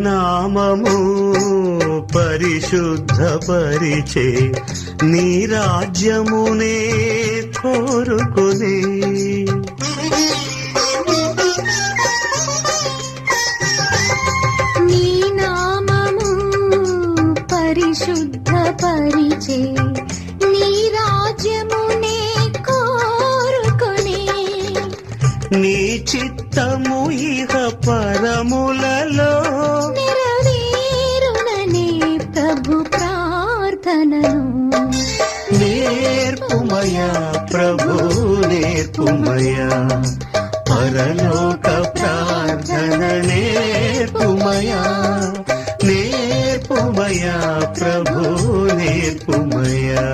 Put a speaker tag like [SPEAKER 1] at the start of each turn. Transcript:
[SPEAKER 1] నామము పరిశుద్ధపరిచే నీ రాజ్యమునే కోరుకునే
[SPEAKER 2] నీ నామము పరిశుద్ధపరిచే నీ రాజ్యమునే కోరుకునే
[SPEAKER 1] నీ చిత్తము ఇహ పరములలో
[SPEAKER 2] నెరవేరుననే ప్రభు ప్రార్థనను
[SPEAKER 1] నేర్పుమయా ప్రభు నేర్పుమయా పరలోక ప్రార్థన నేర్పుమయా నేర్పుమయా ప్రభు నేర్పుమయా